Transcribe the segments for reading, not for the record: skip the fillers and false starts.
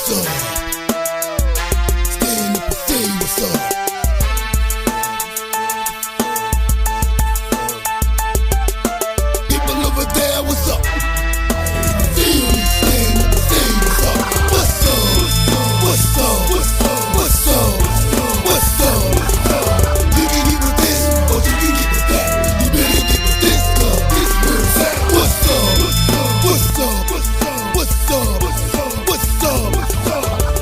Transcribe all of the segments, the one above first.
What's up? Stand up and say what's up. People over there, what's up? Stand up and say what's up. What's up? What's up? What's up? What's up? What's up? You can get with this, or you can get with that. You better get with this, cause this where it's at. What's up? What's up? What's up? What's up?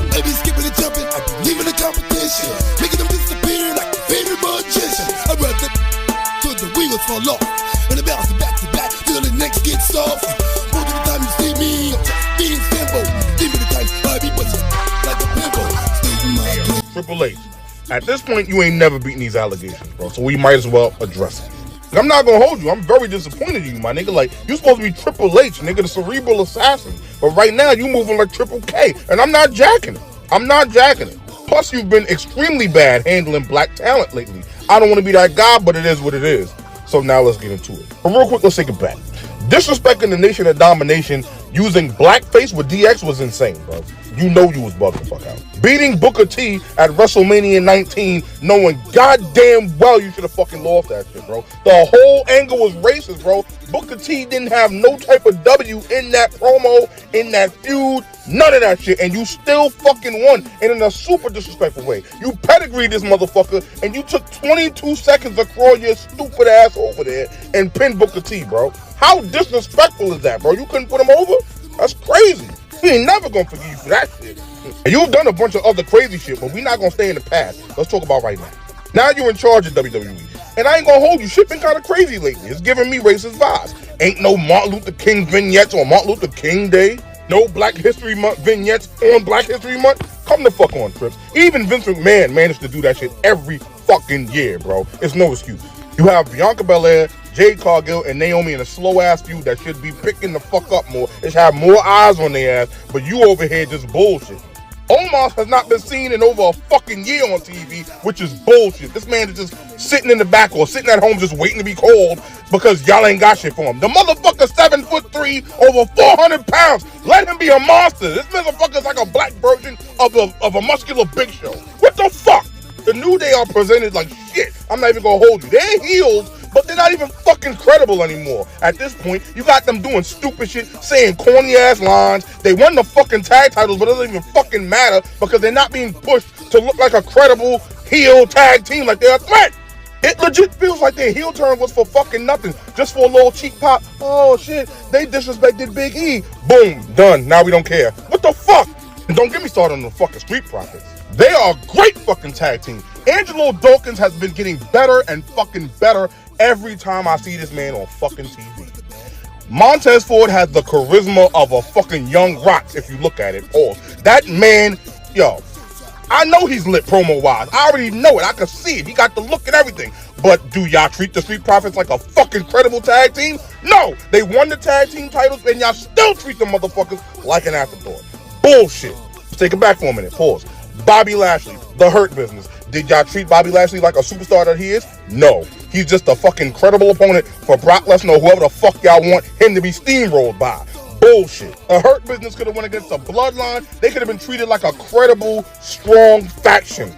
I be skipping and jumping, I be leaving the competition, making them disappear like a favorite magician. I run the till the wheels fall off, and I bounce it back to back till the next gets off. Most of the time you see me, I'm just being simple. Give me the time, I be busting like a pimple. Stating my game. Triple H, at this point, you ain't never beaten these allegations, bro, so we might as well address it. I'm not gonna hold you. I'm very disappointed in you, my nigga. Like, you supposed to be Triple H, nigga, the cerebral assassin. But right now, you moving like Triple K, and I'm not jacking it. I'm not jacking it. Plus, you've been extremely bad handling black talent lately. I don't want to be that guy, but it is what it is. So now let's get into it. But real quick, let's take it back. Disrespecting the Nation of Domination using blackface with DX was insane, bro. You know you was bugging the fuck out. Beating Booker T at WrestleMania 19, knowing goddamn well you should have fucking lost that shit, bro. The whole angle was racist, bro. Booker T didn't have no type of W in that promo, in that feud, none of that shit, and you still fucking won, and in a super disrespectful way. You pedigreed this motherfucker, and you took 22 seconds to crawl your stupid ass over there and pin Booker T, bro. How disrespectful is that, bro? You couldn't put him over? That's crazy. We ain't never gonna forgive you for that shit. And you've done a bunch of other crazy shit, but we not gonna stay in the past. Let's talk about right now. Now you're in charge of WWE. And I ain't gonna hold you, shit been kind of crazy lately. It's giving me racist vibes. Ain't no Martin Luther King vignettes on Martin Luther King Day. No Black History Month vignettes on Black History Month. Come the fuck on, Trips. Even Vince McMahon managed to do that shit every fucking year, bro. It's no excuse. You have Bianca Belair, Jade Cargill, and Naomi in a slow-ass feud that should be picking the fuck up more. It should have more eyes on their ass, but you over here just bullshit. Omos has not been seen in over a fucking year on TV, which is bullshit. This man is just sitting in the back or sitting at home just waiting to be called because y'all ain't got shit for him. The motherfucker's 7'3", over 400 pounds. Let him be a monster. This motherfucker's like a black version of a muscular Big Show. What the fuck? The New Day are presented like shit. I'm not even gonna hold you. They're heels, but they're not even fucking credible anymore. At this point, you got them doing stupid shit, saying corny ass lines. They won the fucking tag titles, but it doesn't even fucking matter because they're not being pushed to look like a credible heel tag team like they're a threat. It legit feels like their heel turn was for fucking nothing, just for a little cheap pop. Oh shit, they disrespected Big E. Boom, done. Now we don't care. What the fuck? And don't get me started on the fucking Street Profits. They are a great fucking tag team. Angelo Dawkins has been getting better and fucking better every time I see this man on fucking TV. Montez Ford has the charisma of a fucking young rock if you look at it. That man, yo, I know he's lit promo-wise. I already know it. I can see it. He got the look and everything. But do y'all treat the Street Profits like a fucking credible tag team? No. They won the tag team titles and y'all still treat the motherfuckers like an afterthought. Bullshit. Let's take it back for a minute. Pause. Bobby Lashley, the Hurt Business. Did y'all treat Bobby Lashley like a superstar that he is? No. He's just a fucking credible opponent for Brock Lesnar or whoever the fuck y'all want him to be steamrolled by. Bullshit. The Hurt Business could have went against the Bloodline. They could have been treated like a credible, strong faction.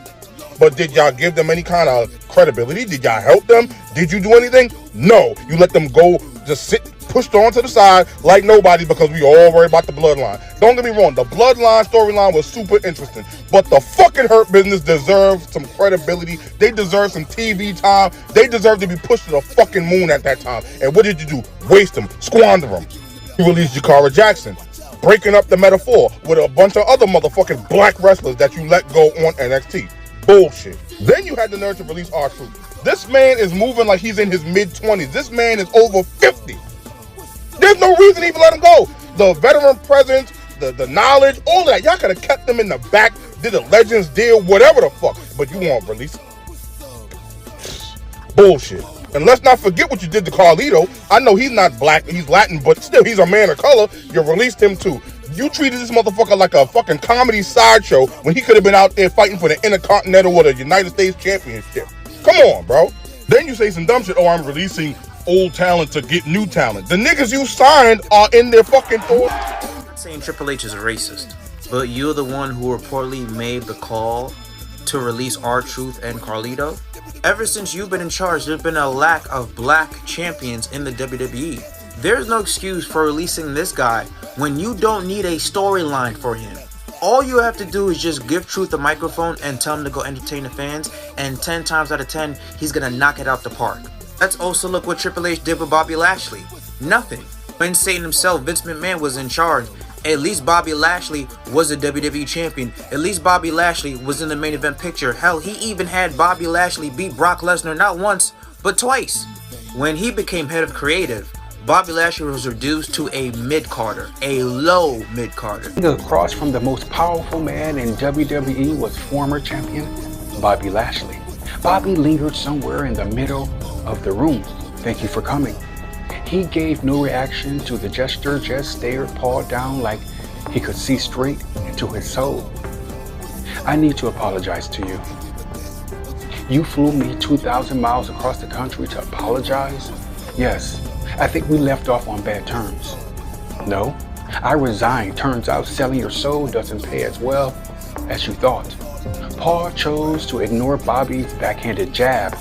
But did y'all give them any kind of credibility? Did y'all help them? Did you do anything? No. You let them go, just sit pushed on to the side like nobody because we all worry about the Bloodline. Don't get me wrong, the Bloodline storyline was super interesting, but the fucking Hurt Business deserves some credibility. They deserve some TV time. They deserve to be pushed to the fucking moon at that time. And what did you do? Waste them, squander them. You released Jakara Jackson, breaking up the metaphor with a bunch of other motherfucking black wrestlers that you let go on NXT. Bullshit. Then you had the nerve to release R-Truth. This man is moving like he's in his mid-20s. This man is over 50. There's no reason to even let him go. The veteran presence, the knowledge, all of that. Y'all could have kept them in the back, did a Legends deal, whatever the fuck. But you won't release it. Bullshit. And let's not forget what you did to Carlito. I know he's not black, he's Latin, but still, he's a man of color. You released him too. You treated this motherfucker like a fucking comedy sideshow when he could have been out there fighting for the Intercontinental or the United States Championship. Come on, bro. Then you say some dumb shit. Oh, I'm releasing old talent to get new talent. The niggas you signed are in their fucking thoughts. Saying Triple H is a racist. but you're the one who reportedly made the call to release R-Truth and Carlito? Ever since you've been in charge, there's been a lack of black champions in the WWE. There's no excuse for releasing this guy when you don't need a storyline for him. All you have to do is just give Truth a microphone and tell him to go entertain the fans, and 10 times out of 10, he's gonna knock it out the park. Let's also look what Triple H did with Bobby Lashley. Nothing. When Satan himself, Vince McMahon, was in charge, at least Bobby Lashley was a WWE champion. At least Bobby Lashley was in the main event picture. Hell, he even had Bobby Lashley beat Brock Lesnar not once, but twice. When he became head of creative, Bobby Lashley was reduced to a mid-carder, a low mid-carder. Across from the most powerful man in WWE was former champion Bobby Lashley. Bobby lingered somewhere in the middle of the room. Thank you for coming. He gave no reaction to the gesture, just stared Paul down like he could see straight into his soul. I need to apologize to you. You flew me 2,000 miles across the country to apologize? Yes, I think we left off on bad terms. No, I resigned. Turns out selling your soul doesn't pay as well as you thought. Paul chose to ignore Bobby's backhanded jab.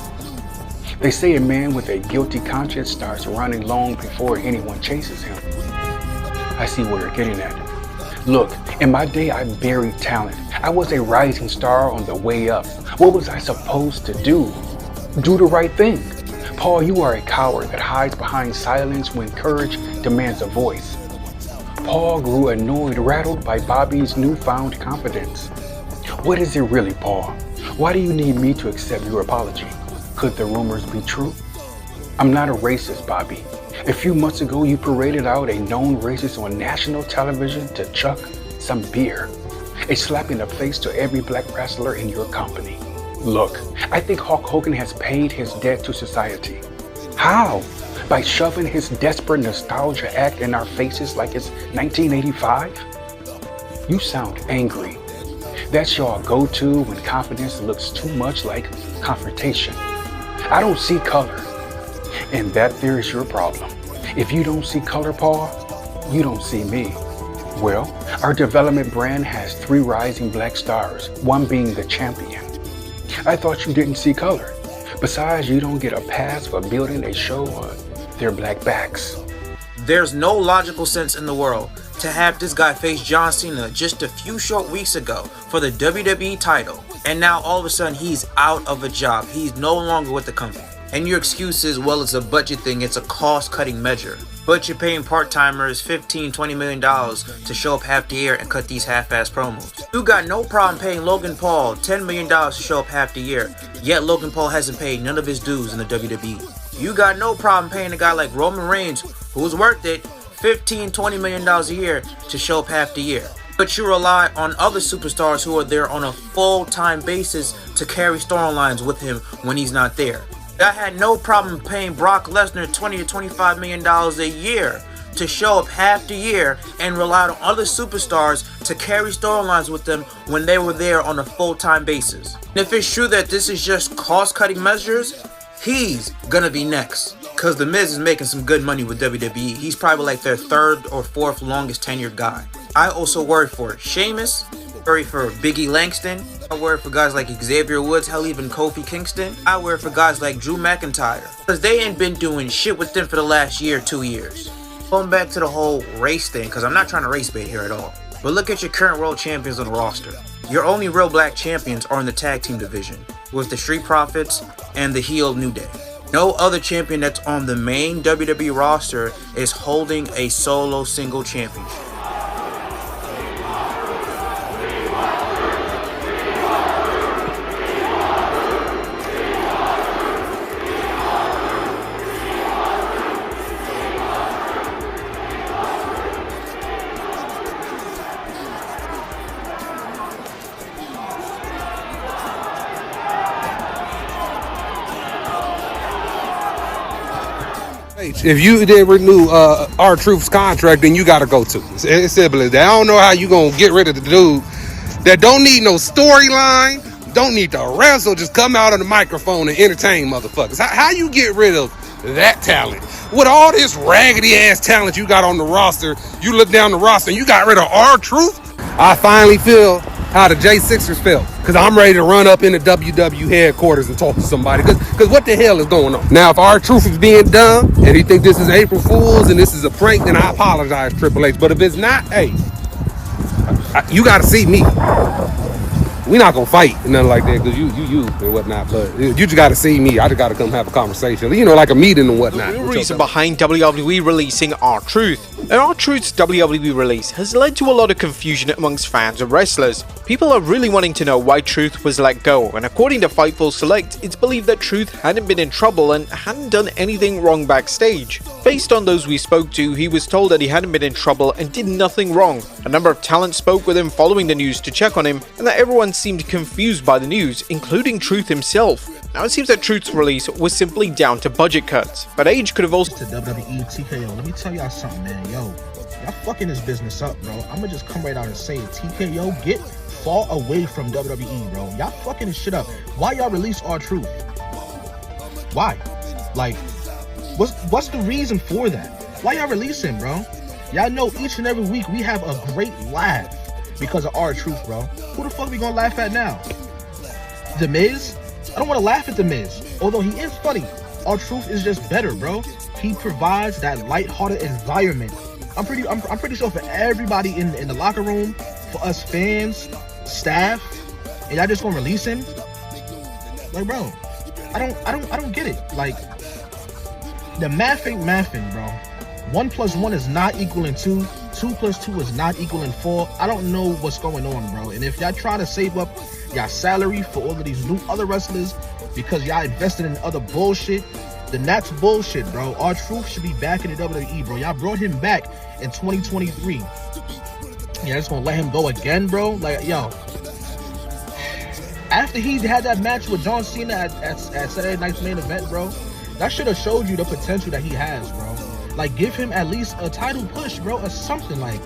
They say a man with a guilty conscience starts running long before anyone chases him. I see where you're getting at. Look, in my day, I buried talent. I was a rising star on the way up. What was I supposed to do? Do the right thing. Paul, you are a coward that hides behind silence when courage demands a voice. Paul grew annoyed, rattled by Bobby's newfound confidence. What is it really, Paul? Why do you need me to accept your apology? Could the rumors be true? I'm not a racist, Bobby. A few months ago, you paraded out a known racist on national television to chuck some beer. A slap in the face to every black wrestler in your company. Look, I think Hulk Hogan has paid his debt to society. How? By shoving his desperate nostalgia act in our faces like it's 1985? You sound angry. That's your go-to when confidence looks too much like confrontation. I don't see color. And that there is your problem. If you don't see color, Paul, you don't see me. Well, our development brand has 3 rising black stars, one being the champion. I thought you didn't see color. Besides, you don't get a pass for building a show on their black backs. There's no logical sense in the world to have this guy face John Cena just a few short weeks ago for the WWE title, and now all of a sudden he's out of a job. He's no longer with the company. And your excuse is, well, it's a budget thing, it's a cost-cutting measure. But you're paying part-timers $15-20 million to show up half the year and cut these half-ass promos. You got no problem paying Logan Paul $10 million to show up half the year, yet Logan Paul hasn't paid none of his dues in the WWE. You got no problem paying a guy like Roman Reigns, who's worth it, $15-20 million a year to show up half the year. But you rely on other superstars who are there on a full-time basis to carry storylines with him when he's not there. I had no problem paying Brock Lesnar $20 to $25 million a year to show up half the year and relied on other superstars to carry storylines with them when they were there on a full-time basis. And if it's true that this is just cost-cutting measures, he's gonna be next. Cause The Miz is making some good money with WWE. He's probably like their 3rd or 4th longest tenured guy. I also worry for Sheamus, worry for Biggie Langston, I worry for guys like Xavier Woods, hell even Kofi Kingston. I worry for guys like Drew McIntyre, cause they ain't been doing shit with them for the last year, 2 years. Going back to the whole race thing, cause I'm not trying to race bait here at all. But look at your current world champions on the roster. Your only real black champions are in the tag team division, with the Street Profits and the heel New Day. No other champion that's on the main WWE roster is holding a solo single championship. If you didn't renew R-Truth's contract, then you got to go too. It's simple as that. I don't know how you going to get rid of the dude that don't need no storyline, don't need to wrestle, just come out on the microphone and entertain motherfuckers. How you get rid of that talent? With all this raggedy ass talent you got on the roster, you look down the roster and you got rid of R-Truth? I finally feel how the J6ers felt. Because I'm ready to run up in the WW headquarters and talk to somebody. Because what the hell is going on? Now, if R-Truth is being dumb and he think this is April Fool's and this is a prank, then I apologize, Triple H. But if it's not, hey, you got to see me. We not gonna fight and nothing like that, because you and whatnot, but you just gotta see me. I just gotta come have a conversation, like a meeting and whatnot. The reason behind WWE releasing R-Truth. And R-Truth's WWE release has led to a lot of confusion amongst fans of wrestlers. People are really wanting to know why Truth was let go, and according to Fightful Select, it's believed that Truth hadn't been in trouble and hadn't done anything wrong backstage. Based on those we spoke to, he was told that he hadn't been in trouble and did nothing wrong. A number of talent spoke with him following the news to check on him, and that everyone seemed confused by the news, including Truth himself. Now it seems that Truth's release was simply down to budget cuts, but age could have also... To WWE, TKO, let me tell y'all something, man. Yo, y'all fucking this business up, bro. I'ma just come right out and say it. TKO, get far away from WWE, bro. Y'all fucking this shit up. Why y'all release R-Truth? Why? Like, what's the reason for that? Why y'all release him, bro? Y'all know each and every week we have a great laugh because of R-Truth, bro. Who the fuck we gonna laugh at now? The Miz? I don't want to laugh at The Miz, although he is funny. R-Truth is just better, bro. He provides that lighthearted environment. I'm pretty sure for everybody in the locker room, for us fans, staff, and y'all just gonna release him? Like, bro, I don't get it. Like, the math ain't mathing, bro. 1 + 1 is not equaling 2. 2 + 2 is not equaling 4. I don't know what's going on, bro. And if y'all try to save up y'all salary for all of these new other wrestlers because y'all invested in other bullshit, then that's bullshit, bro. R-Truth should be back in the WWE, bro. Y'all brought him back in 2023. Yeah, just gonna let him go again, bro? Like, yo. After he had that match with John Cena at Saturday Night's Main Event, bro, that should have showed you the potential that he has, bro. Like, give him at least a title push, bro, or something. Like,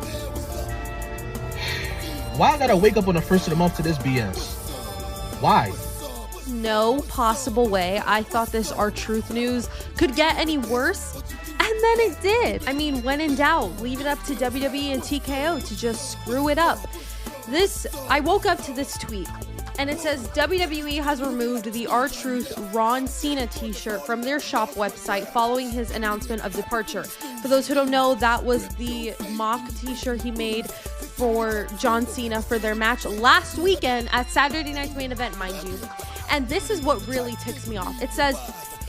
why I gotta wake up on the first of the month to this BS? Why? No possible way I thought this R-Truth news could get any worse, and then it did. I mean, when in doubt, leave it up to WWE and TKO to just screw it up. I woke up to this tweet, and it says WWE has removed the R-Truth Ron Cena t-shirt from their shop website following his announcement of departure. For those who don't know, that was the mock t-shirt he made for John Cena for their match last weekend at Saturday Night's Main Event, mind you. And this is what really ticks me off. It says,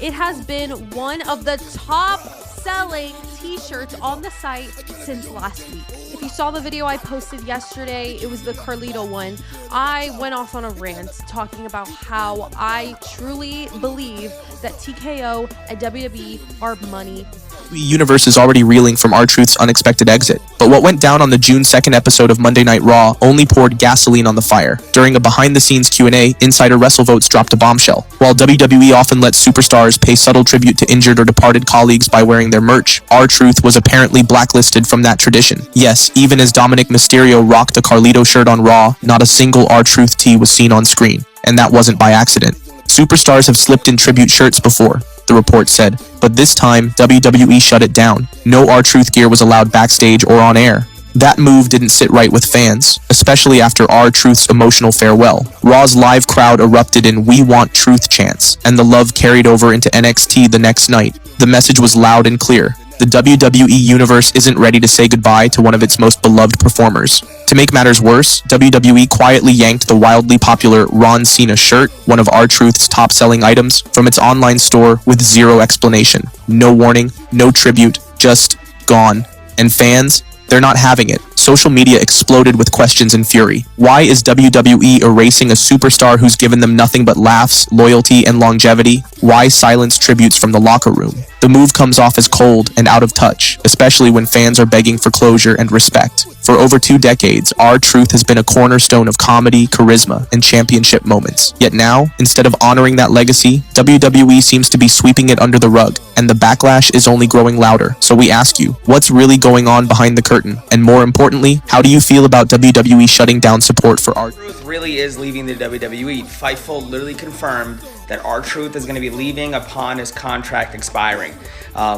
it has been one of the top selling t-shirts on the site since last week. If you saw the video I posted yesterday, it was the Carlito one. I went off on a rant talking about how I truly believe that TKO and WWE are money. Universe is already reeling from R-Truth's unexpected exit, but what went down on the June 2nd episode of Monday Night Raw only poured gasoline on the fire. During a behind-the-scenes Q&A, Insider WrestleVotes dropped a bombshell. While WWE often lets superstars pay subtle tribute to injured or departed colleagues by wearing their merch, R-Truth was apparently blacklisted from that tradition. Yes, even as Dominic Mysterio rocked a Carlito shirt on Raw, not a single R-Truth tee was seen on screen, and that wasn't by accident. Superstars have slipped in tribute shirts before, the report said, but this time, WWE shut it down. No R-Truth gear was allowed backstage or on air. That move didn't sit right with fans, especially after R-Truth's emotional farewell. Raw's live crowd erupted in "We Want Truth" chants, and the love carried over into NXT the next night. The message was loud and clear. The WWE Universe isn't ready to say goodbye to one of its most beloved performers. To make matters worse, WWE quietly yanked the wildly popular Ron Cena shirt, one of R-Truth's top-selling items, from its online store with zero explanation. No warning, no tribute, just gone. And fans? They're not having it. Social media exploded with questions and fury. Why is WWE erasing a superstar who's given them nothing but laughs, loyalty, and longevity? Why silence tributes from the locker room? The move comes off as cold and out of touch, especially when fans are begging for closure and respect. For over 2 decades, R-Truth has been a cornerstone of comedy, charisma, and championship moments. Yet now, instead of honoring that legacy, WWE seems to be sweeping it under the rug. and the backlash is only growing louder. So we ask you, what's really going on behind the curtain? And more importantly, how do you feel about WWE shutting down support for R-Truth really is leaving the WWE. Fightful literally confirmed that R-Truth is going to be leaving upon his contract expiring.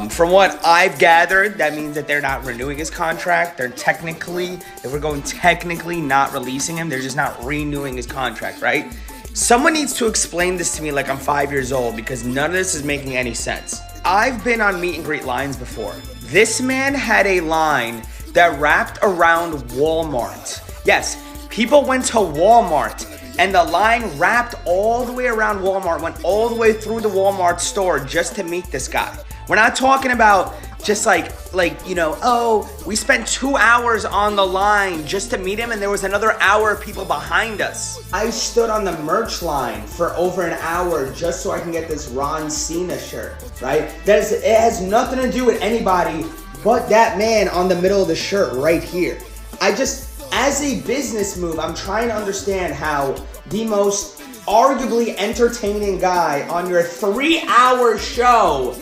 From what I've gathered, that means that they're not renewing his contract. They're technically, if we're going technically, not releasing him. They're just not renewing his contract, right? Someone needs to explain this to me like I'm 5 years old, because none of this is making any sense. I've been on meet and greet lines before. This man had a line that wrapped around Walmart. Yes, people went to Walmart and the line wrapped all the way around Walmart, went all the way through the Walmart store just to meet this guy. We're not talking about just like, oh, we spent 2 hours on the line just to meet him and there was another hour of people behind us. I stood on the merch line for over an hour just so I can get this Ron Cena shirt, right? It has nothing to do with anybody but that man on the middle of the shirt right here. As a business move, I'm trying to understand how the most arguably entertaining guy on your 3-hour show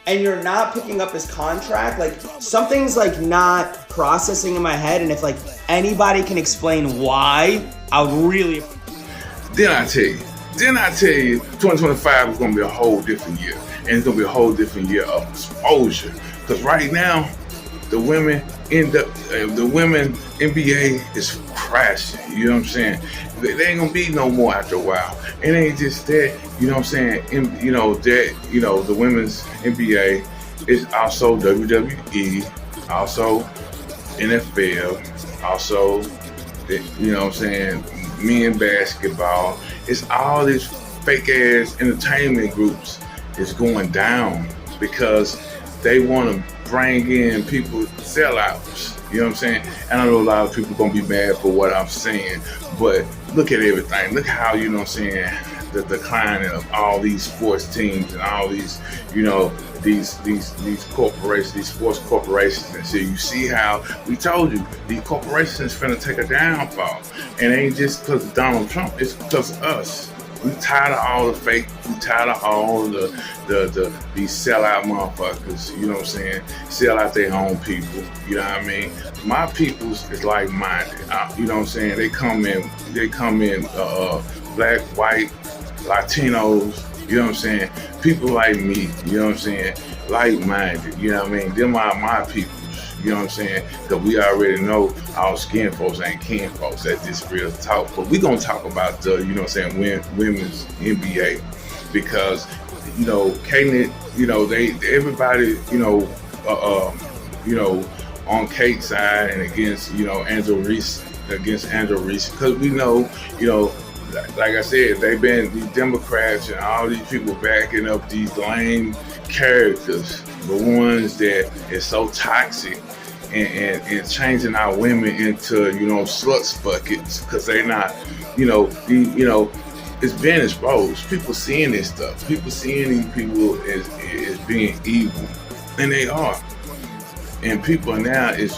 and you're not picking up his contract, like something's like not processing in my head, and if like anybody can explain why, I would really. Then I tell you, 2025 is gonna be a whole different year, and it's gonna be a whole different year of exposure. Because right now, the women NBA is crashing. You know what I'm saying? They ain't gonna be no more after a while. It ain't just that. You know what I'm saying? The women's NBA is also WWE, also NFL, also you know what I'm saying, men basketball. It's all these fake ass entertainment groups is going down because they want to bring in people, sellouts. You know what I'm saying? And I know a lot of people gonna be mad for what I'm saying, but look at everything. Look how, you know what I'm saying, the decline of all these sports teams and all these, these corporations, these sports corporations. And so you see how we told you these corporations finna take a downfall, and it ain't just because of Donald Trump. It's because of us. We tired of all the fake. We tired of all these sellout motherfuckers. You know what I'm saying? Sell out their own people. You know what I mean? My peoples is like-minded. You know what I'm saying? They come in. Black, white, Latinos. You know what I'm saying? People like me. You know what I'm saying? Like-minded. You know what I mean? Them are my people. You know what I'm saying? Because we already know our skin folks ain't kin folks. That's just real talk. But we gonna talk about the, you know what I'm saying, women's NBA, because Kanan, everybody, on Kate's side and against Angel Reese, because we know, like I said, they've been these Democrats and all these people backing up these lame characters, the ones that is so toxic and changing our women into, sluts buckets, because they're not, it's been exposed. People seeing this stuff. People seeing these people as being evil, and they are. And people now is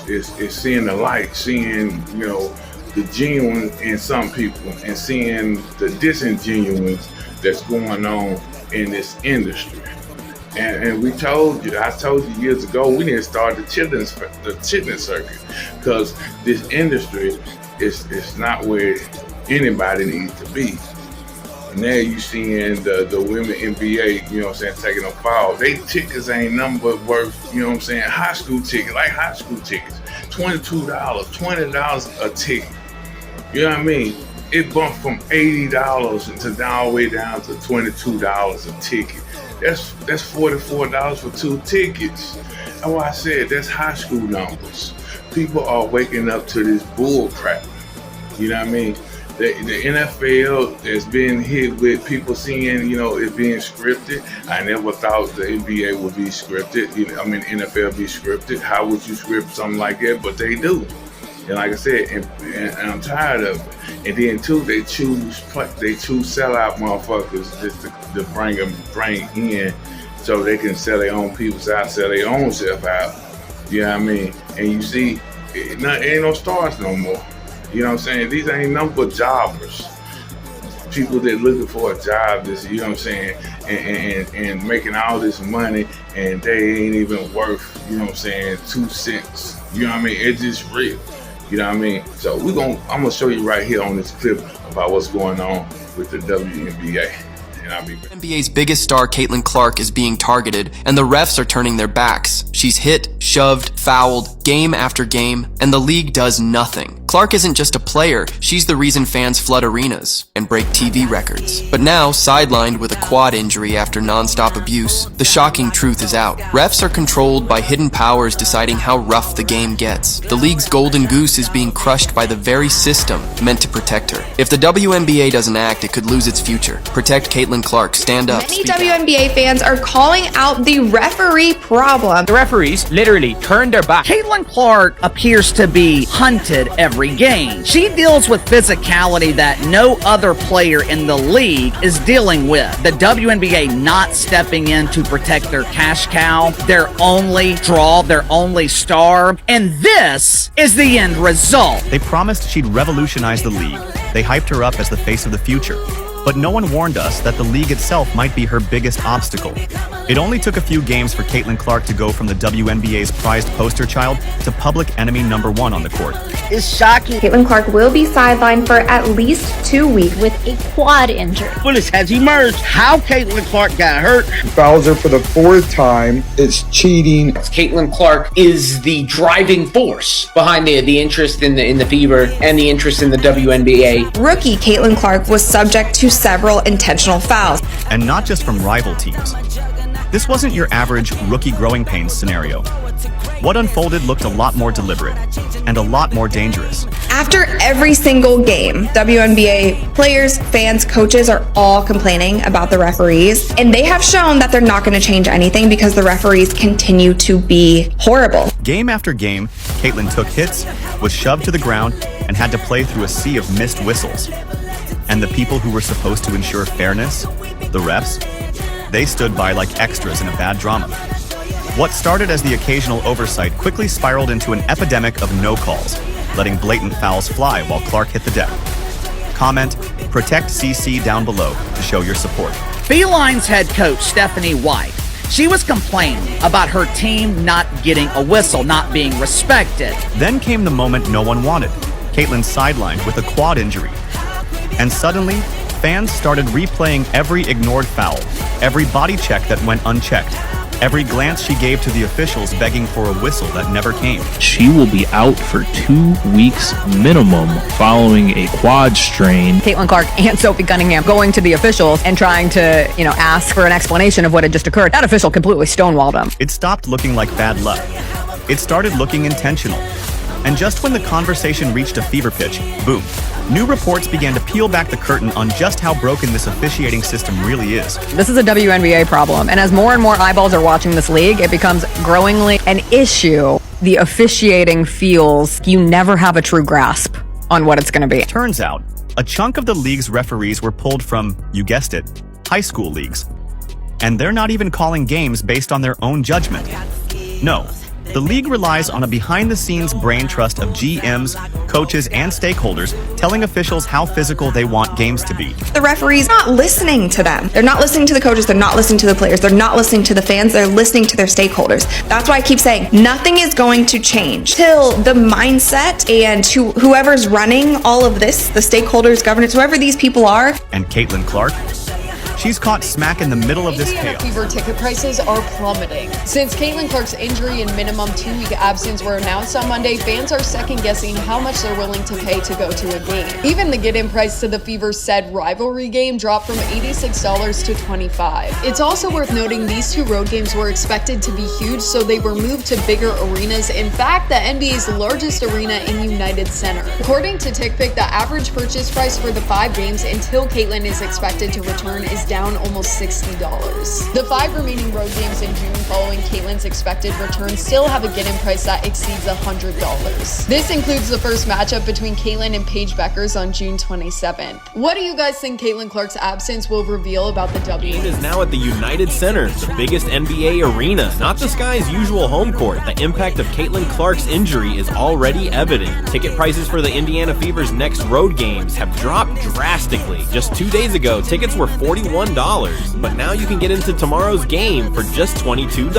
seeing the light, seeing, the genuine in some people, and seeing the disingenuous that's going on in this industry. And I told you years ago, we didn't start the chitlin circuit, because this industry is not where anybody needs to be. And now you seeing the women NBA, taking a fall. They tickets ain't nothing but worth, high school tickets, $22, $20 a ticket. You know what I mean? It bumped from $80 to all the way down to $22 a ticket. That's $44 for 2 tickets. That's why I said that's high school numbers. People are waking up to this bull crap. You know what I mean? The NFL has been hit with people seeing, it being scripted. I never thought the NBA would be scripted. NFL be scripted. How would you script something like that? But they do. And like I said, and I'm tired of it. And then too, they choose sellout motherfuckers just to bring in, so they can sell their own people out, sell their own self out. You know what I mean? And you see, it ain't no stars no more. You know what I'm saying? These ain't nothing but jobbers. people that looking for a job, this, you know what I'm saying, and making all this money, and they ain't even worth, you know what I'm saying, 2 cents. You know what I mean? It's just real. You know what I mean? So I'm gonna show you right here on this clip about what's going on with the WNBA. And I'll be back. NBA's biggest star, Caitlin Clark, is being targeted, and the refs are turning their backs. She's hit, shoved, fouled, game after game, and the league does nothing. Clark isn't just a player, she's the reason fans flood arenas and break TV records. But now, sidelined with a quad injury after non-stop abuse, the shocking truth is out. Refs are controlled by hidden powers deciding how rough the game gets. The league's golden goose is being crushed by the very system meant to protect her. If the WNBA doesn't act, it could lose its future. Protect Caitlin Clark. Stand up. Many WNBA fans are calling out the referee problem. The referees literally turned their back. Caitlin Clark appears to be hunted every game. She deals with physicality that no other player in the league is dealing with. The WNBA not stepping in to protect their cash cow, their only draw, their only star, and this is the end result. They promised she'd revolutionize the league. They hyped her up as the face of the future. But no one warned us that the league itself might be her biggest obstacle. It only took a few games for Caitlin Clark to go from the WNBA's prized poster child to public enemy #1 on the court. It's shocking. Caitlin Clark will be sidelined for at least 2 weeks with a quad injury. Footage has emerged how Caitlin Clark got hurt. Fouls her for the 4th time. It's cheating. Caitlin Clark is the driving force behind the interest in the Fever and the interest in the WNBA. Rookie Caitlin Clark was subject to several intentional fouls. And not just from rival teams. This wasn't your average rookie growing pains scenario. What unfolded looked a lot more deliberate and a lot more dangerous. After every single game, WNBA players, fans, coaches are all complaining about the referees, and they have shown that they're not going to change anything because the referees continue to be horrible. Game after game, Caitlin took hits, was shoved to the ground, and had to play through a sea of missed whistles. And the people who were supposed to ensure fairness, the refs, they stood by like extras in a bad drama. What started as the occasional oversight quickly spiraled into an epidemic of no calls, letting blatant fouls fly while Clark hit the deck. Comment, protect CC down below to show your support. Felines head coach Stephanie White. She was complaining about her team not getting a whistle, not being respected. Then came the moment no one wanted. Caitlin sidelined with a quad injury. And suddenly, fans started replaying every ignored foul, every body check that went unchecked, every glance she gave to the officials begging for a whistle that never came. She will be out for 2 weeks minimum following a quad strain. Caitlin Clark and Sophie Cunningham going to the officials and trying to, ask for an explanation of what had just occurred. That official completely stonewalled them. It stopped looking like bad luck. It started looking intentional. And just when the conversation reached a fever pitch, boom, new reports began to peel back the curtain on just how broken this officiating system really is. This is a WNBA problem, and as more and more eyeballs are watching this league, it becomes growingly an issue. The officiating feels you never have a true grasp on what it's going to be. Turns out, a chunk of the league's referees were pulled from, you guessed it, high school leagues. And they're not even calling games based on their own judgment. No. The league relies on a behind-the-scenes brain trust of GMs, coaches, and stakeholders telling officials how physical they want games to be. The referees are not listening to them. They're not listening to the coaches. They're not listening to the players. They're not listening to the fans. They're listening to their stakeholders. That's why I keep saying nothing is going to change till the mindset and whoever's running all of this, the stakeholders, governance, whoever these people are. And Caitlin Clark? She's caught smack in the middle of this chaos. Fever ticket prices are plummeting. Since Caitlin Clark's injury and minimum 2-week absence were announced on Monday, fans are second-guessing how much they're willing to pay to go to a game. Even the get-in price to the Fever's said rivalry game dropped from $86 to $25. It's also worth noting these 2 road games were expected to be huge, so they were moved to bigger arenas. In fact, the NBA's largest arena in United Center. According to TickPick, the average purchase price for the 5 games until Caitlin is expected to return is down down almost $60. The 5 remaining road games in June following Caitlyn's expected return still have a get-in price that exceeds $100. This includes the first matchup between Caitlyn and Paige Beckers on June 27th. What do you guys think Caitlyn Clark's absence will reveal about the WNBA? Game is now at the United Center, the biggest NBA arena, not the Sky's usual home court. The impact of Caitlyn Clark's injury is already evident. Ticket prices for the Indiana Fever's next road games have dropped drastically. Just 2 days ago, tickets were $41, but now you can get into tomorrow's game for just $22.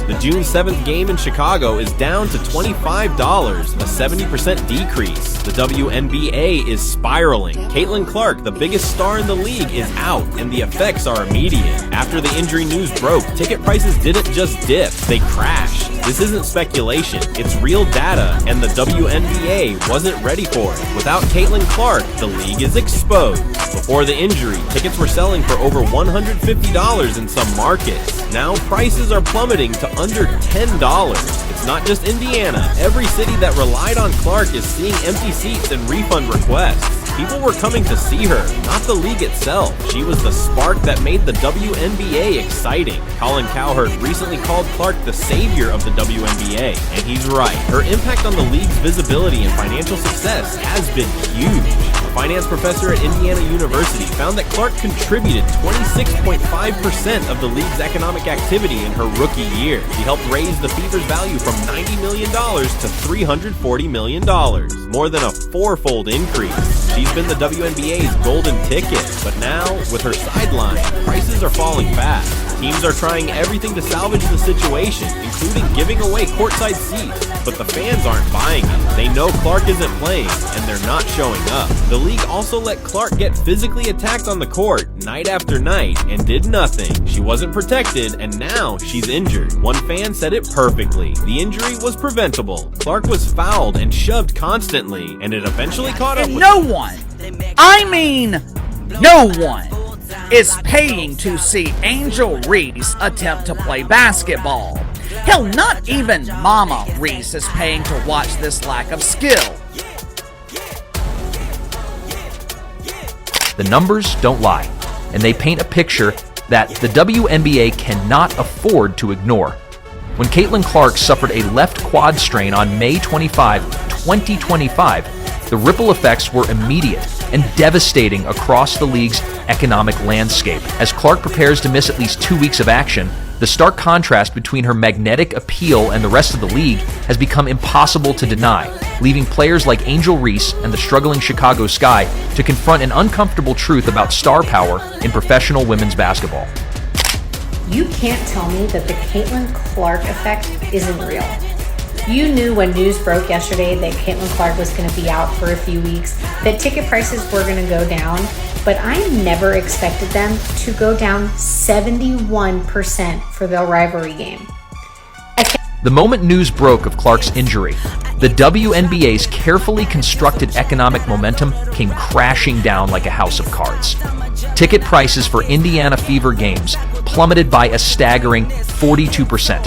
The June 7th game in Chicago is down to $25, a 70% decrease. The WNBA is spiraling. Caitlyn Clark, the biggest star in the league, is out, and the effects are immediate. After the injury news broke, ticket prices didn't just dip, they crashed. This isn't speculation, it's real data, and the WNBA wasn't ready for it. Without Caitlyn Clark, the league is exposed. Before the injury, tickets were selling for over $150 in some markets. Now prices are plummeting to under $10. It's not just Indiana. Every city that relied on Clark is seeing empty seats and refund requests. People were coming to see her, not the league itself. She was the spark that made the WNBA exciting. Colin Cowherd recently called Clark the savior of the WNBA, and he's right. Her impact on the league's visibility and financial success has been huge. A finance professor at Indiana University found that Clark contributed 26.5% of the league's economic activity in her rookie year. She helped raise the Fever's value from $90 million to $340 million, more than a fourfold increase. She's been the WNBA's golden ticket, but now, with her sideline, prices are falling fast. Teams are trying everything to salvage the situation, including giving away courtside seats, but the fans aren't buying it. They know Clark isn't playing, and they're not showing up. The league also let Clark get physically attacked on the court night after night and did nothing. She wasn't protected, and now she's injured. One fan said it perfectly. The injury was preventable. Clark was fouled and shoved constantly, and it eventually caught up with no one, I mean no one, is paying to see Angel Reese attempt to play basketball. Hell, not even Mama Reese is paying to watch this lack of skill. The numbers don't lie, and they paint a picture that the WNBA cannot afford to ignore. When Caitlyn Clark suffered a left quad strain on May 25, 2025, the ripple effects were immediate and devastating across the league's economic landscape. As Clark prepares to miss at least 2 weeks of action, the stark contrast between her magnetic appeal and the rest of the league has become impossible to deny, leaving players like Angel Reese and the struggling Chicago Sky to confront an uncomfortable truth about star power in professional women's basketball. You can't tell me that the Caitlyn Clark effect isn't real. You knew when news broke yesterday that Caitlyn Clark was going to be out for a few weeks, that ticket prices were going to go down, but I never expected them to go down 71% for the rivalry game. The moment news broke of Clark's injury, the WNBA's carefully constructed economic momentum came crashing down like a house of cards. Ticket prices for Indiana Fever games plummeted by a staggering 42%,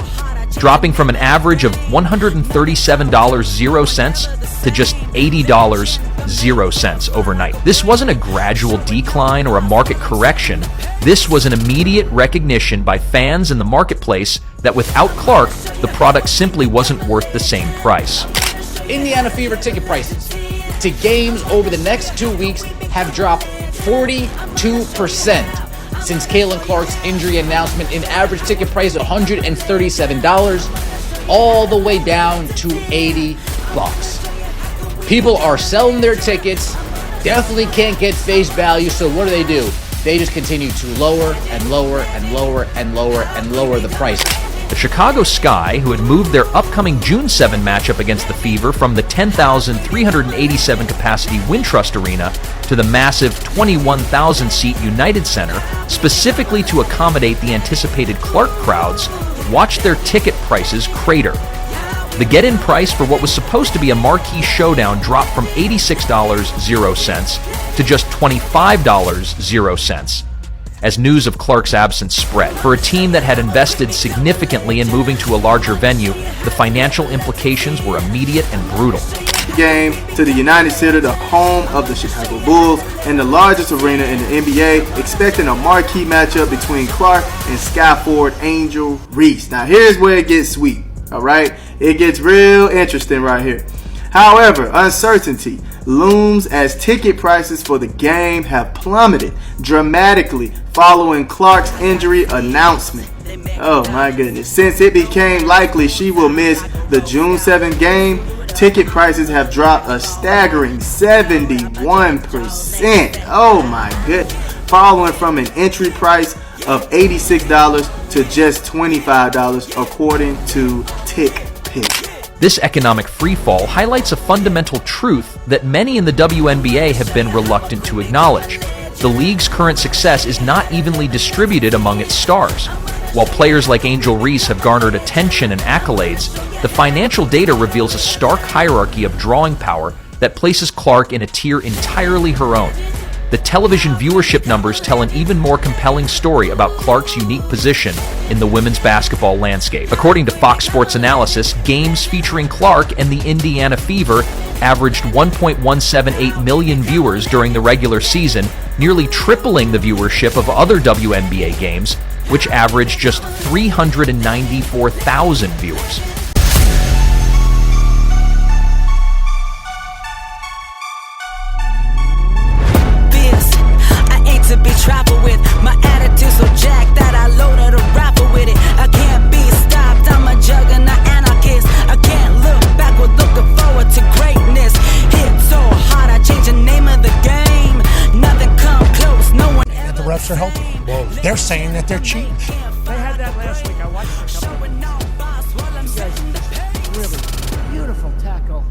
dropping from an average of $137.00 to just $80.00 overnight. This wasn't a gradual decline or a market correction. This was an immediate recognition by fans in the marketplace that without Clark, the product simply wasn't worth the same price. Indiana Fever ticket prices to games over the next 2 weeks have dropped 42% since Caitlyn Clark's injury announcement. An average ticket price of $137, all the way down to $80. People are selling their tickets, definitely can't get face value, so what do? They just continue to lower and lower and lower and lower and lower the price. The Chicago Sky, who had moved their upcoming June 7 matchup against the Fever from the 10,387 capacity Wintrust Arena to the massive 21,000 seat United Center, specifically to accommodate the anticipated Clark crowds, watched their ticket prices crater. The get-in price for what was supposed to be a marquee showdown dropped from $86.00 to just $25.00 as news of Clark's absence spread. For a team that had invested significantly in moving to a larger venue, the financial implications were immediate and brutal. game to the United Center, the home of the Chicago Bulls, and the largest arena in the NBA, expecting a marquee matchup between Clark and Sky Forward Angel Reese. Now here's where it gets sweet, alright? It gets real interesting right here. However, uncertainty looms as ticket prices for the game have plummeted dramatically following Clark's injury announcement. Oh my goodness. Since it became likely she will miss the June 7th game, ticket prices have dropped a staggering 71%. Oh my goodness. Following from an entry price of $86 to just $25 according to TickPick. This economic freefall highlights a fundamental truth that many in the WNBA have been reluctant to acknowledge. The league's current success is not evenly distributed among its stars. While players like Angel Reese have garnered attention and accolades, the financial data reveals a stark hierarchy of drawing power that places Clark in a tier entirely her own. The television viewership numbers tell an even more compelling story about Clark's unique position in the women's basketball landscape. According to Fox Sports Analysis, games featuring Clark and the Indiana Fever averaged 1.178 million viewers during the regular season, nearly tripling the viewership of other WNBA games, which averaged just 394,000 viewers. To be traveled with my attitude so jacked that I loaded a rapper with it. I can't be stopped, I'm a juggernaut anarchist. I can't look backward, looking forward to greatness. Hit so hard, I changed the name of the game. Nothing come close, no one. The refs are healthy. Well, they're saying that they're cheating. They had that last week. I watched it. Really beautiful tackle.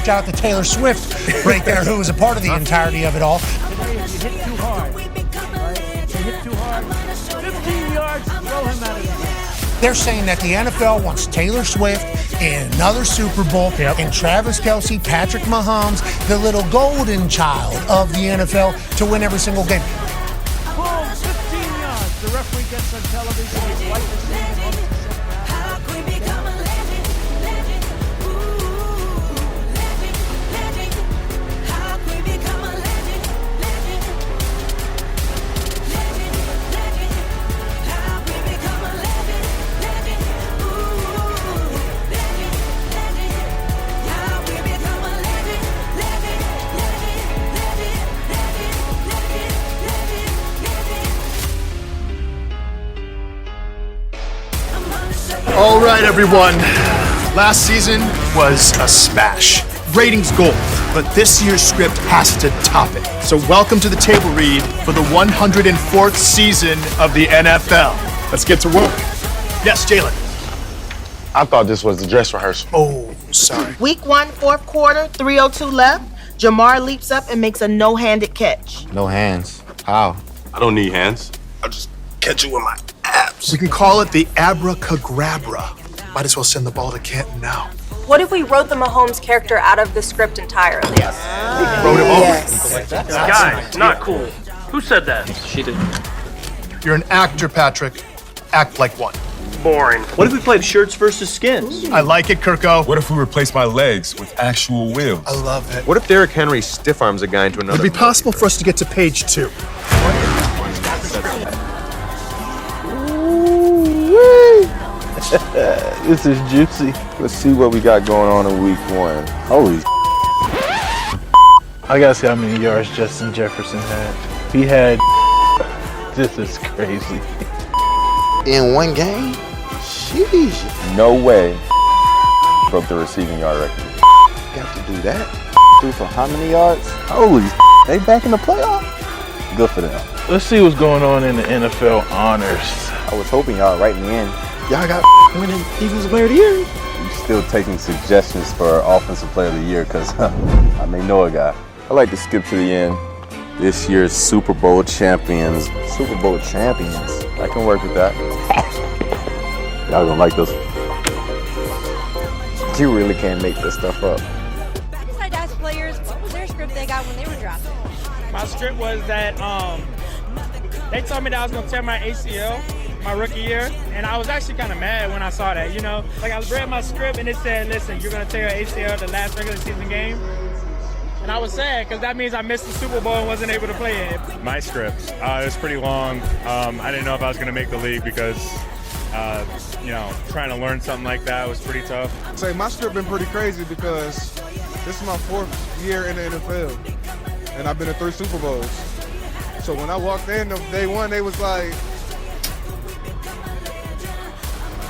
Shout out to Taylor Swift right there, who was a part of the entirety of it all. Today, if you hit too hard, right? If you hit too hard, 15 yards, throw him out of the game. They're saying that the NFL wants Taylor Swift in another Super Bowl, and Travis Kelce, Patrick Mahomes, the little golden child of the NFL, to win every single game. Boom, 15 yards. The referee gets on television. His wife is saying All right, everyone. Last season was a smash. Ratings gold, but this year's script has to top it. So welcome to the table read for the 104th season of the NFL. Let's get to work. Yes, Jalen. I thought this was the dress rehearsal. Oh, sorry. Week 1, 4th quarter, 3:02 left. Jamar leaps up and makes a no-handed catch. No hands. How? I don't need hands. I'll just catch you with my abs. We can call it the abracadabra. Might as well send the ball to Canton now. What if we wrote the Mahomes character out of the script entirely? Wrote him over. Guys, not cool. Who said that? She did. You're an actor, Patrick. Act like one. Boring. What if we played shirts versus skins? I like it, Kirko. What if we replace my legs with actual wheels? I love it. What if Derrick Henry stiff arms a guy into another? It'd be possible for us to get to page 2. This is juicy. Let's see what we got going on in week 1. Holy I gotta see how many yards Justin Jefferson had. He had. This is crazy. in one game? Sheesh. No way broke the receiving yard record. Got to do that. Threw for how many yards? Holy they back in the playoff? Good for them. Let's see what's going on in the NFL honors. I was hoping y'all right in the end. Y'all got winning Defensive Player of the Year. You still taking suggestions for Offensive Player of the Year because I may know a guy. I like to skip to the end. This year's Super Bowl champions. Super Bowl champions. I can work with that. Y'all gonna like this. You really can't make this stuff up. I decided to ask players what was their script they got when they were drafted. My script was that they told me that I was gonna tear my ACL my rookie year, and I was actually kind of mad when I saw that, you know? Like, I read my script, and it said, listen, you're going to tear your ACL the last regular season game. And I was sad, because that means I missed the Super Bowl and wasn't able to play it. My script, it was pretty long. I didn't know if I was going to make the league because, you know, trying to learn something like that was pretty tough. Say, my script been pretty crazy because this is my 4th year in the NFL, and I've been to 3 Super Bowls. So when I walked in day one, they was like,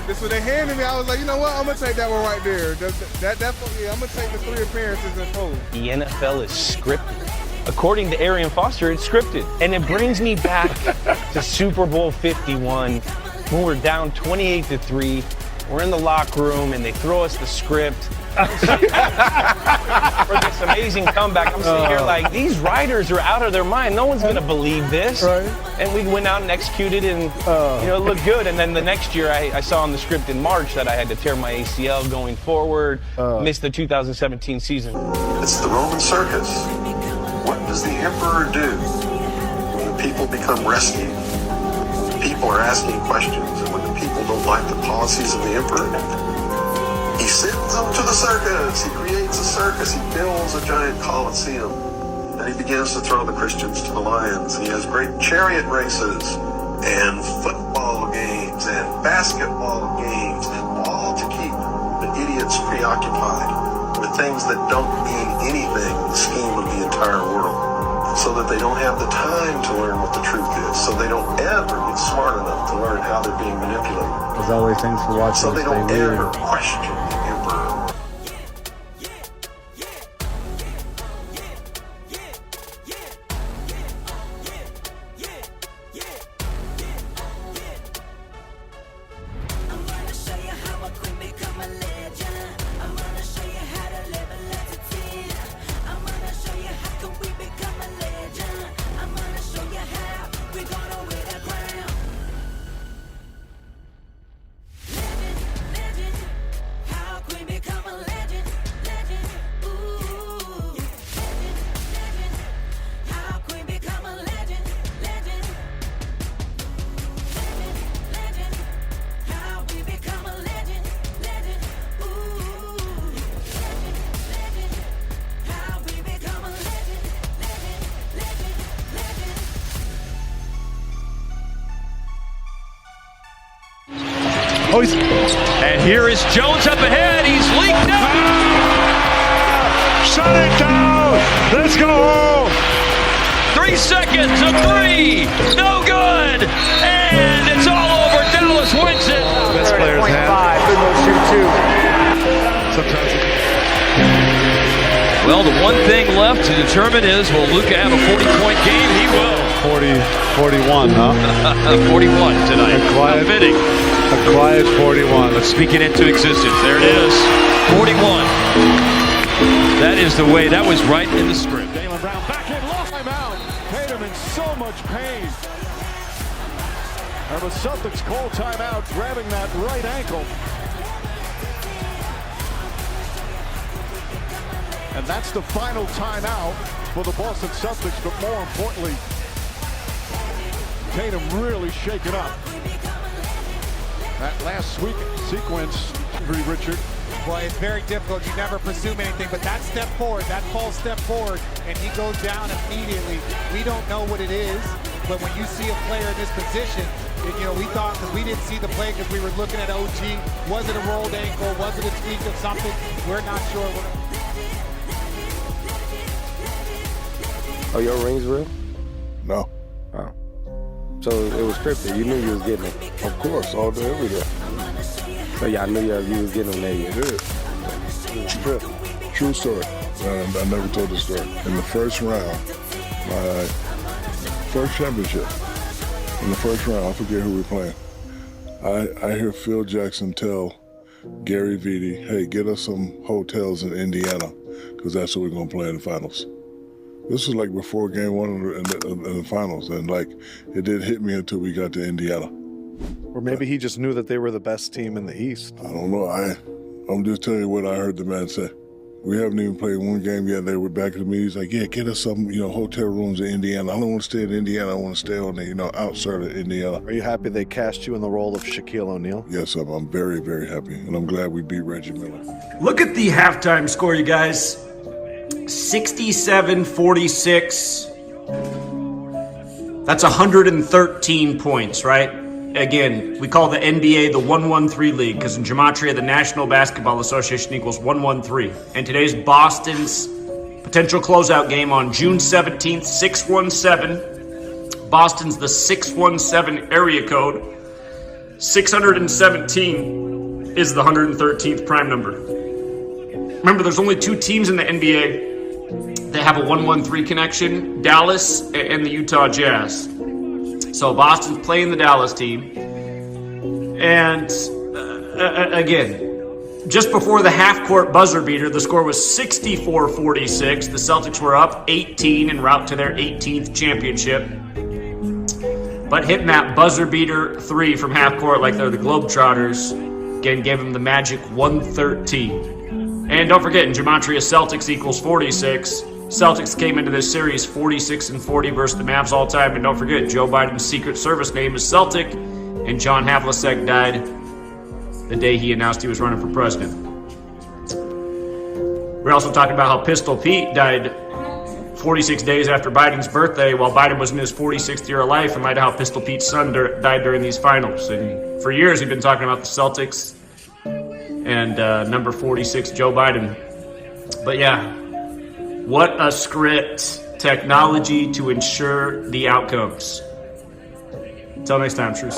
this what they handed me. I was like, you know what? I'm gonna take that one right there. I'm gonna take the 3 appearances in full. The NFL is scripted. According to Arian Foster, it's scripted. And it brings me back to Super Bowl 51 when we're down 28-3. We're in the locker room and they throw us the script for this amazing comeback. I'm sitting here like, these writers are out of their mind. No one's gonna believe this. Right. And we went out and executed, and you know, it looked good. And then the next year, I saw on the script in March that I had to tear my ACL going forward, miss the 2017 season. It's the Roman circus. What does the emperor do when the people become restive? People are asking questions, and when the people don't like the policies of the emperor, he sends them to the circus. He creates a circus. He builds a giant coliseum. Then he begins to throw the Christians to the lions. And he has great chariot races and football games and basketball games, all to keep the idiots preoccupied with things that don't mean anything in the scheme of the entire world, so that they don't have the time to learn what the truth is, so they don't ever get smart enough to learn how they're being manipulated. As always, thanks for watching. So they don't ever question the emperor. And here is Jones up ahead. He's leaked up. Shut it down. Let's go. 3 seconds of 3. No good. And it's all over. Dallas wins it. Best players have. Sometimes. Well, the one thing left to determine is, will Luka have a 40-point game? He will. 41, huh? 41 tonight. A quiet 41. Let's speak it into existence. There it is. 41. That is the way. That was right in the script. Jaylen Brown back in, lost him out. Tatum in so much pain. And the Celtics call timeout, grabbing that right ankle. And that's the final timeout for the Boston Celtics, but more importantly, Tatum really shaken up. That last sequence, Richard. Well, it's very difficult. You never presume anything, but that step forward, that false step forward, and he goes down immediately. We don't know what it is, but when you see a player in this position, you know, we thought, because we didn't see the play because we were looking at OG. Was it a rolled ankle? Was it a tweak of something? We're not sure. Oh, your ring's real? No. Oh. So it was scripted. You knew you was getting it. Of course, all day, every day. So y'all knew you was getting them there. You did. It was scripted. True story. And I never told the story. In the first round, my first championship, in the first round, I forget who we're playing. I hear Phil Jackson tell Gary Vitti, hey, get us some hotels in Indiana, because that's where we're going to play in the finals. This was like before game one in the finals, and like it didn't hit me until we got to Indiana. Or maybe he just knew that they were the best team in the East. I don't know. I'm just telling you what I heard the man say. We haven't even played one game yet. They were back to me. He's like, yeah, get us some, hotel rooms in Indiana. I don't want to stay in Indiana. I want to stay on the, outside of Indiana. Are you happy they cast you in the role of Shaquille O'Neal? Yes, I'm very, very happy. And I'm glad we beat Reggie Miller. Look at the halftime score, you guys. 67-46. That's 113 points, right? Again, we call the NBA the 113 league because in Gematria, the National Basketball Association equals 113. And today's Boston's potential closeout game on June 17th, 617. Boston's the 617 area code. 617 is the 113th prime number. Remember, there's only 2 teams in the NBA that have a 113 connection, Dallas and the Utah Jazz. So Boston's playing the Dallas team. And again, just before the half-court buzzer beater, the score was 64-46. The Celtics were up 18 en route to their 18th championship. But hitting that buzzer beater 3 from half-court like they're the Globetrotters, again, gave them the magic 113. And don't forget, in Gematria, Celtics equals 46. Celtics came into this series 46-40 versus the Mavs all time. And don't forget, Joe Biden's Secret Service name is Celtic. And John Havlicek died the day he announced he was running for president. We're also talking about how Pistol Pete died 46 days after Biden's birthday while Biden was in his 46th year of life, in light of how Pistol Pete's son died during these finals. And for years, he'd been talking about the Celtics and number 46, Joe Biden. But yeah, what a script. Technology to ensure the outcomes. Until next time, Truce.